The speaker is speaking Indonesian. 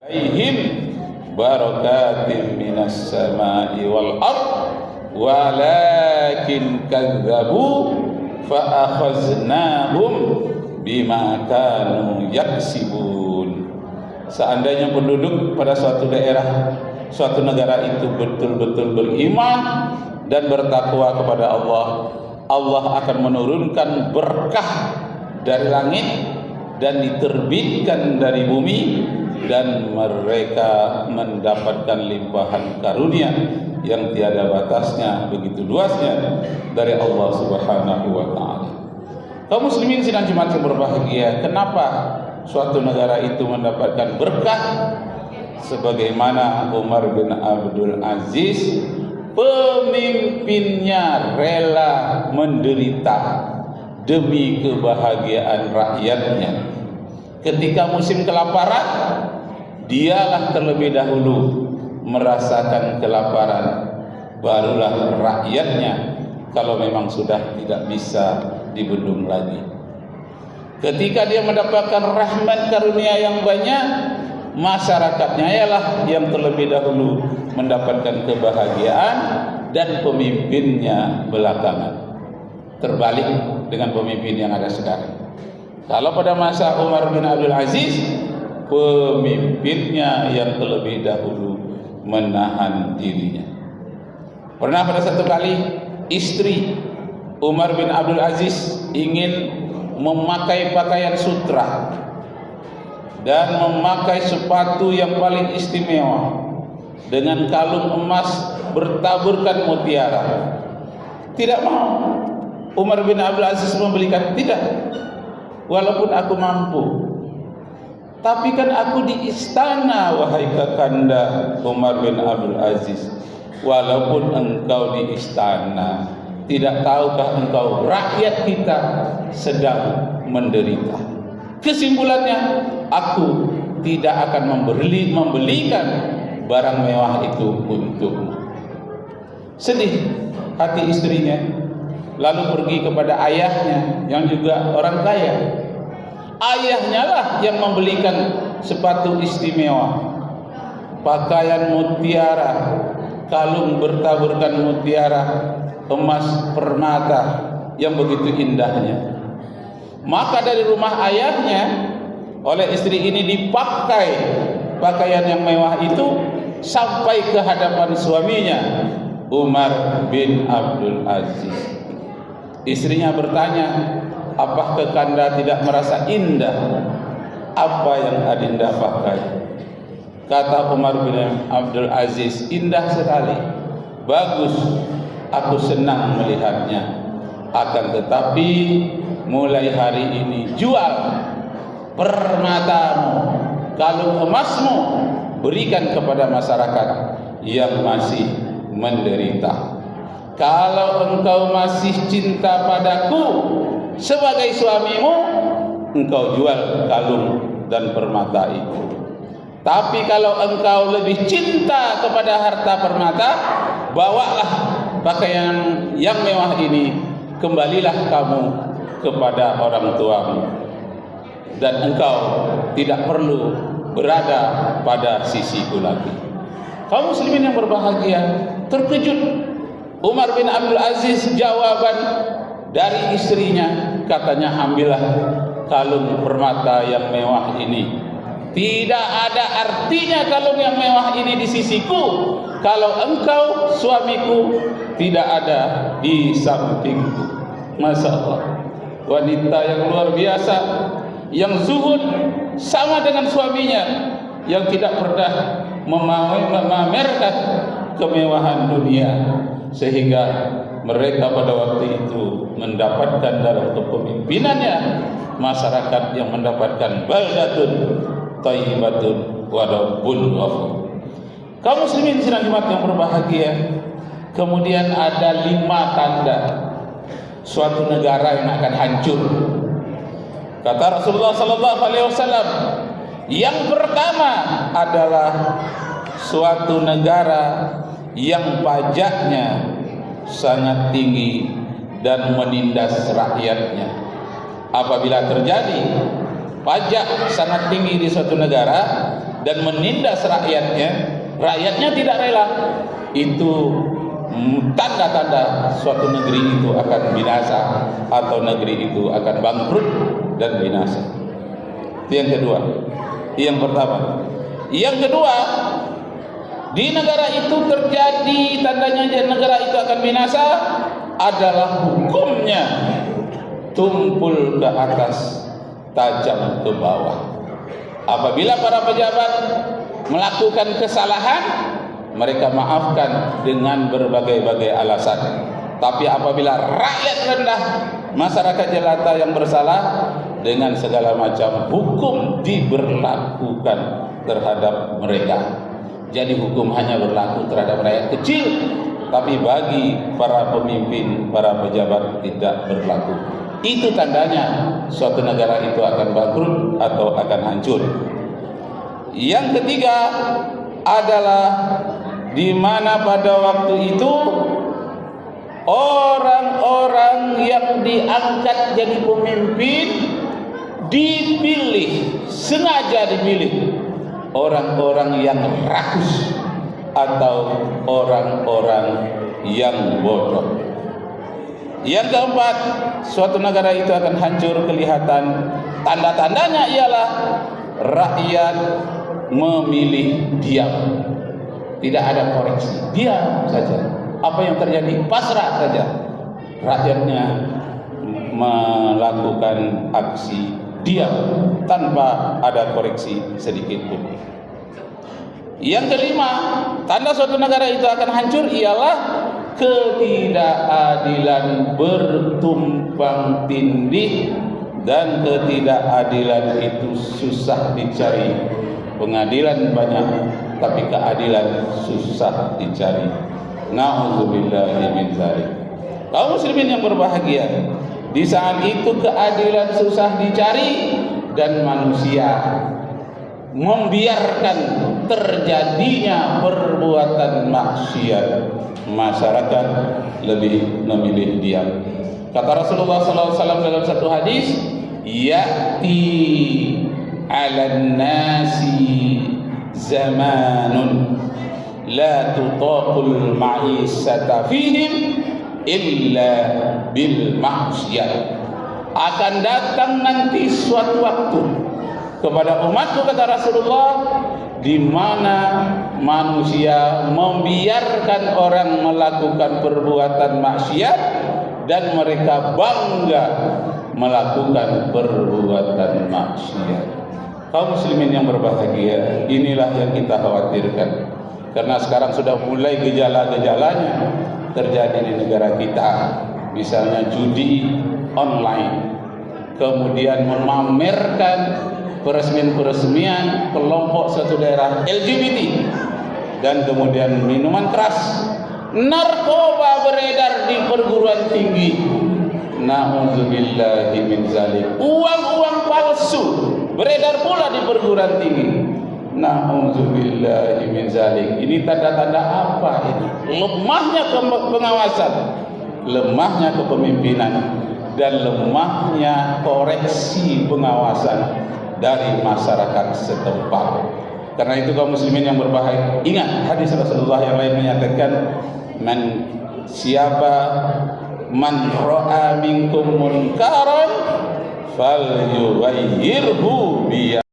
alaihim barakatim minas sama'i wal ard walakin kadzabu fa akhaznahum bima kanu yaksibun. Seandainya penduduk pada suatu daerah, suatu negara itu betul-betul beriman dan bertakwa kepada Allah, Allah akan menurunkan berkah dari langit dan diterbitkan dari bumi, dan mereka mendapatkan limpahan karunia yang tiada batasnya, begitu luasnya dari Allah Subhanahu wa taala. Kaum muslimin sidang Jumat yang berbahagia, kenapa suatu negara itu mendapatkan berkah? Sebagaimana Umar bin Abdul Aziz, pemimpinnya rela menderita demi kebahagiaan rakyatnya. Ketika musim kelaparan, dialah terlebih dahulu merasakan kelaparan, barulah rakyatnya kalau memang sudah tidak bisa dibendung lagi. Ketika dia mendapatkan rahmat karunia yang banyak, masyarakatnya ialah yang terlebih dahulu mendapatkan kebahagiaan dan pemimpinnya belakangan. Terbalik dengan pemimpin yang ada sekarang. Kalau pada masa Umar bin Abdul Aziz, pemimpinnya yang terlebih dahulu menahan dirinya. Pernah pada satu kali istri Umar bin Abdul Aziz ingin memakai pakaian sutra dan memakai sepatu yang paling istimewa dengan kalung emas bertaburkan mutiara. Tidak mau Umar bin Abdul Aziz membelikan. Tidak, walaupun aku mampu, tapi kan aku di istana, wahai kakanda Umar bin Abdul Aziz. Walaupun engkau di istana, tidak tahukah engkau rakyat kita sedang menderita? Kesimpulannya, aku tidak akan membelikan barang mewah itu untukmu. Sedih hati istrinya, lalu pergi kepada ayahnya yang juga orang kaya. Ayahnya lah yang membelikan sepatu istimewa, pakaian mutiara, kalung bertaburkan mutiara, emas permata yang begitu indahnya. Maka dari rumah ayahnya oleh istri ini dipakai pakaian yang mewah itu sampai ke hadapan suaminya Umar bin Abdul Aziz. Istrinya bertanya, apakah kakanda tidak merasa indah apa yang adinda pakai? Kata Umar bin Abdul Aziz, indah sekali, bagus, aku senang melihatnya. Akan tetapi mulai hari ini jual permatamu, kalung emasmu, berikan kepada masyarakat yang masih menderita. Kalau engkau masih cinta padaku sebagai suamimu, engkau jual kalung dan permata itu. Tapi kalau engkau lebih cinta kepada harta permata, bawalah pakaian yang mewah ini, kembalilah kamu kepada orang tuamu, dan engkau tidak perlu berada pada sisiku lagi. Kaum muslimin yang berbahagia, terkejut Umar bin Abdul Aziz jawaban dari istrinya. Katanya, ambillah kalung permata yang mewah ini. Tidak ada artinya kalung yang mewah ini di sisiku kalau engkau suamiku tidak ada di sampingku. Masya Allah, wanita yang luar biasa, yang zuhud sama dengan suaminya, yang tidak pernah memamerkan kemewahan dunia, sehingga mereka pada waktu itu mendapatkan dalam kepemimpinannya masyarakat yang mendapatkan baldatun thayyibatun wa rabbun ghafur. Kaum muslimin sidang Jumat yang berbahagia, kemudian ada 5 tanda suatu negara yang akan hancur. Kata Rasulullah sallallahu alaihi wasallam, yang pertama adalah suatu negara yang pajaknya sangat tinggi dan menindas rakyatnya. Apabila terjadi pajak sangat tinggi di suatu negara dan menindas rakyatnya, rakyatnya tidak rela, itu tanda-tanda suatu negeri itu akan binasa atau negeri itu akan bangkrut dan binasa. Itu yang kedua. Yang pertama. Yang kedua, di negara itu terjadi tandanya negara itu akan binasa adalah hukumnya tumpul ke atas, tajam ke bawah. Apabila para pejabat melakukan kesalahan, mereka maafkan dengan berbagai-bagai alasan. Tapi apabila rakyat rendah, masyarakat jelata yang bersalah, dengan segala macam hukum diberlakukan terhadap mereka. Jadi hukum hanya berlaku terhadap rakyat kecil, tapi bagi para pemimpin, para pejabat tidak berlaku. Itu tandanya suatu negara itu akan bangkrut atau akan hancur. Yang ketiga adalah di mana pada waktu itu orang-orang yang diangkat jadi pemimpin dipilih, sengaja dipilih orang-orang yang rakus atau orang-orang yang bodoh. Yang keempat, suatu negara itu akan hancur kelihatan tanda-tandanya ialah rakyat memilih diam. Tidak ada koreksi, diam saja. Apa yang terjadi pasrah saja. Rakyatnya melakukan aksi diam tanpa ada koreksi sedikit pun. Yang kelima, tanda suatu negara itu akan hancur ialah ketidakadilan bertumpang tindih, dan ketidakadilan itu susah dicari. Pengadilan banyak, tapi keadilan susah dicari. Na'udzubillahi min dzalik. Kaum muslimin yang berbahagia, di saat itu keadilan susah dicari dan manusia membiarkan terjadinya perbuatan maksiat, masyarakat lebih memilih diam. Kata Rasulullah SAW dalam satu hadis, ya'ti 'alan nasi zamanun la tutaqul ma'isata fihim illa bil maksiyat. Akan datang nanti suatu waktu kepada umatku, kata Rasulullah, di mana manusia membiarkan orang melakukan perbuatan maksiat dan mereka bangga melakukan perbuatan maksiat. Kaum muslimin yang berbahagia, inilah yang kita khawatirkan. Karena sekarang sudah mulai gejala-gejalanya terjadi di negara kita. Misalnya judi online, kemudian memamerkan peresmian-peresmian kelompok suatu daerah LGBT, dan kemudian minuman keras, narkoba beredar di perguruan tinggi. Na'udzubillahi min dzalik. Uang-uang palsu beredar pula di perguruan tinggi. Na'udzubillahi min dzalik. Ini tanda-tanda apa ini? Lemahnya pengawasan, lemahnya kepemimpinan, dan lemahnya koreksi pengawasan dari masyarakat setempat. Karena itu kaum muslimin yang berbahagia, ingat hadis Rasulullah yang lain menyatakan, man ra'a minkum munkaran falyughayyirhu bi